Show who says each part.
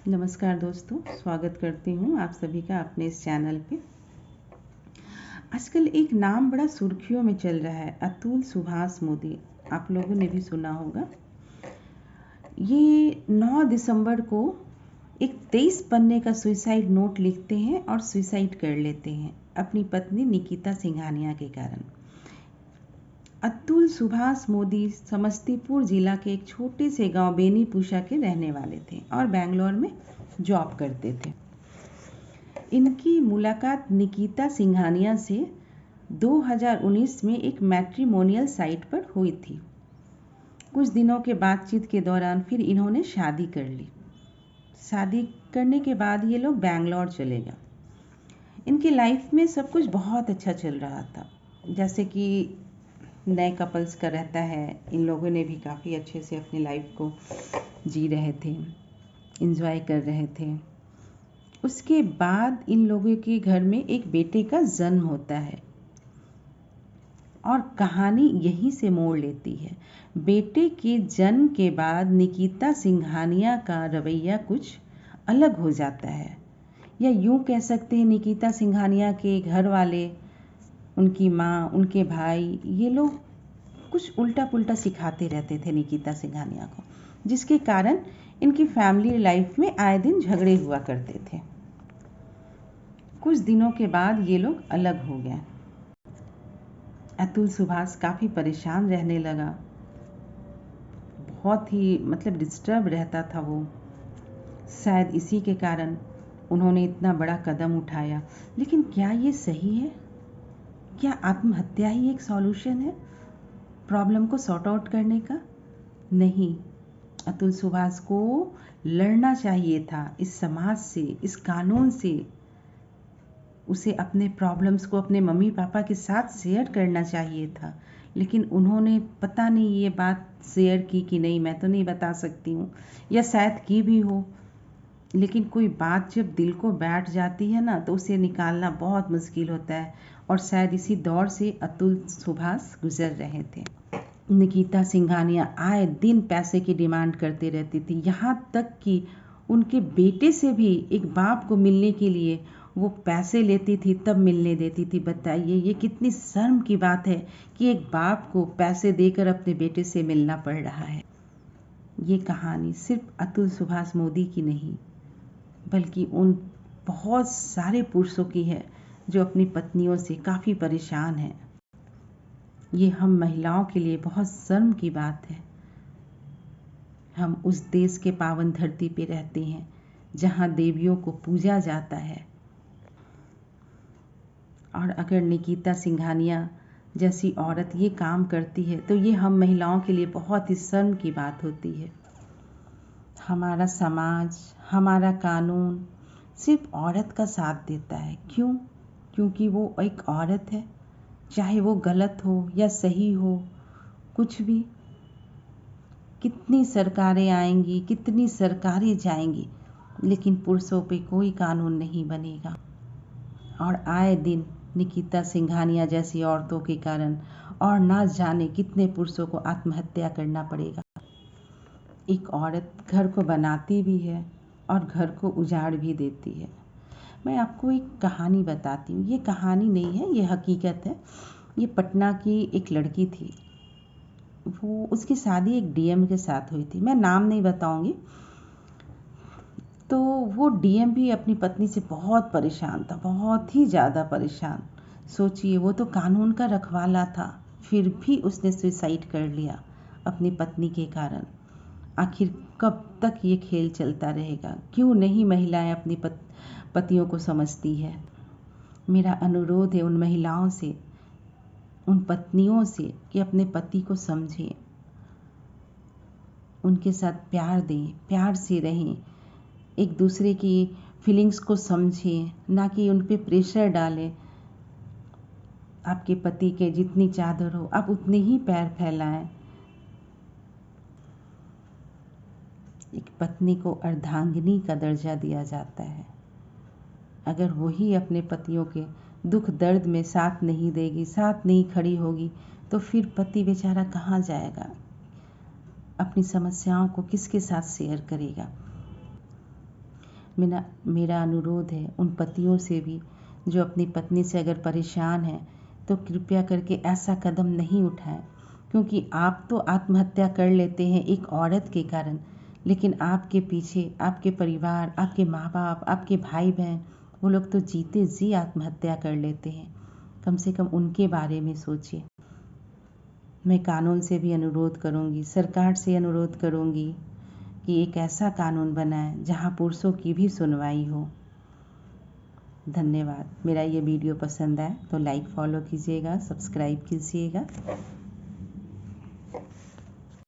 Speaker 1: नमस्कार दोस्तों, स्वागत करती हूँ आप सभी का अपने इस चैनल पे। आजकल एक नाम बड़ा सुर्खियों में चल रहा है, अतुल सुभाष मोदी। आप लोगों ने भी सुना होगा। ये 9 दिसंबर को एक 23 पन्ने का सुसाइड नोट लिखते हैं और सुसाइड कर लेते हैं अपनी पत्नी निकिता सिंघानिया के कारण। अतुल सुभाष मोदी समस्तीपुर जिला के एक छोटे से गांव बेनीपुषा के रहने वाले थे और बेंगलोर में जॉब करते थे। इनकी मुलाकात निकिता सिंघानिया से 2019 में एक मैट्रिमोनियल साइट पर हुई थी। कुछ दिनों के बातचीत के दौरान फिर इन्होंने शादी कर ली। शादी करने के बाद ये लोग बेंगलोर चले गए। इनकी लाइफ में सब कुछ बहुत अच्छा चल रहा था, जैसे कि नए कपल्स का रहता है। इन लोगों ने भी काफ़ी अच्छे से अपनी लाइफ को जी रहे थे, एंजॉय कर रहे थे। उसके बाद इन लोगों के घर में एक बेटे का जन्म होता है और कहानी यहीं से मोड़ लेती है। बेटे के जन्म के बाद निकिता सिंघानिया का रवैया कुछ अलग हो जाता है, या यूँ कह सकते हैं निकिता सिंघानिया के घर वाले, उनकी माँ, उनके भाई, ये लोग कुछ उल्टा पुल्टा सिखाते रहते थे निकिता सिंघानिया को, जिसके कारण इनकी फैमिली लाइफ में आए दिन झगड़े हुआ करते थे। कुछ दिनों के बाद ये लोग अलग हो गए। अतुल सुभाष काफ़ी परेशान रहने लगा, बहुत ही डिस्टर्ब रहता था वो। शायद इसी के कारण उन्होंने इतना बड़ा कदम उठाया। लेकिन क्या ये सही है? क्या आत्महत्या ही एक सॉल्यूशन है प्रॉब्लम को सॉर्ट आउट करने का? नहीं, अतुल सुभाष को लड़ना चाहिए था इस समाज से, इस कानून से। उसे अपने प्रॉब्लम्स को अपने मम्मी पापा के साथ शेयर करना चाहिए था, लेकिन उन्होंने पता नहीं ये बात शेयर की कि नहीं, मैं तो नहीं बता सकती हूँ, या शायद की भी हो। लेकिन कोई बात जब दिल को बैठ जाती है ना, तो उसे निकालना बहुत मुश्किल होता है, और शायद इसी दौर से अतुल सुभाष गुजर रहे थे। निकिता सिंघानिया आए दिन पैसे की डिमांड करते रहती थी, यहाँ तक कि उनके बेटे से भी एक बाप को मिलने के लिए वो पैसे लेती थी, तब मिलने देती थी। बताइए ये कितनी शर्म की बात है कि एक बाप को पैसे देकर अपने बेटे से मिलना पड़ रहा है। ये कहानी सिर्फ अतुल सुभाष मोदी की नहीं, बल्कि उन बहुत सारे पुरुषों की है जो अपनी पत्नियों से काफ़ी परेशान हैं। ये हम महिलाओं के लिए बहुत शर्म की बात है। हम उस देश के पावन धरती पे रहते हैं जहाँ देवियों को पूजा जाता है, और अगर निकिता सिंघानिया जैसी औरत ये काम करती है तो ये हम महिलाओं के लिए बहुत ही शर्म की बात होती है। हमारा समाज, हमारा कानून सिर्फ औरत का साथ देता है। क्यों? क्योंकि वो एक औरत है, चाहे वो गलत हो या सही हो, कुछ भी। कितनी सरकारें आएंगी, कितनी सरकारें जाएंगी, लेकिन पुरुषों पे कोई कानून नहीं बनेगा। और आए दिन निकिता सिंघानिया जैसी औरतों के कारण और ना जाने कितने पुरुषों को आत्महत्या करना पड़ेगा। एक औरत घर को बनाती भी है और घर को उजाड़ भी देती है। मैं आपको एक कहानी बताती हूँ। ये कहानी नहीं है, ये हकीकत है। ये पटना की एक लड़की थी, उसकी शादी एक डीएम के साथ हुई थी। मैं नाम नहीं बताऊंगी। तो वो डीएम भी अपनी पत्नी से बहुत परेशान था, बहुत ही ज़्यादा परेशान। सोचिए, वो तो कानून का रखवाला था, फिर भी उसने सुसाइड कर लिया अपनी पत्नी के कारण। आखिर कब तक ये खेल चलता रहेगा? क्यों नहीं महिलाएं अपनी पतियों को समझती है? मेरा अनुरोध है उन महिलाओं से, उन पत्नियों से, कि अपने पति को समझें, उनके साथ प्यार दें, प्यार से रहें, एक दूसरे की फीलिंग्स को समझें, ना कि उन पे प्रेशर डालें। आपके पति के जितनी चादर हो आप उतने ही पैर फैलाएं। एक पत्नी को अर्धांगिनी का दर्जा दिया जाता है। अगर वही अपने पतियों के दुख दर्द में साथ नहीं देगी, साथ नहीं खड़ी होगी, तो फिर पति बेचारा कहाँ जाएगा? अपनी समस्याओं को किसके साथ शेयर करेगा? मेरा अनुरोध है उन पतियों से भी जो अपनी पत्नी से अगर परेशान हैं तो कृपया करके ऐसा कदम नहीं उठाएं, क्योंकि आप तो आत्महत्या कर लेते हैं एक औरत के कारण, लेकिन आपके पीछे आपके परिवार, आपके माँ बाप, आपके भाई बहन, वो लोग तो जीते जी आत्महत्या कर लेते हैं। कम से कम उनके बारे में सोचिए। मैं कानून से भी अनुरोध करूंगी, सरकार से अनुरोध करूंगी कि एक ऐसा कानून बनाएं जहां पुरुषों की भी सुनवाई हो। धन्यवाद। मेरा ये वीडियो पसंद आए तो लाइक फॉलो कीजिएगा, सब्सक्राइब कीजिएगा।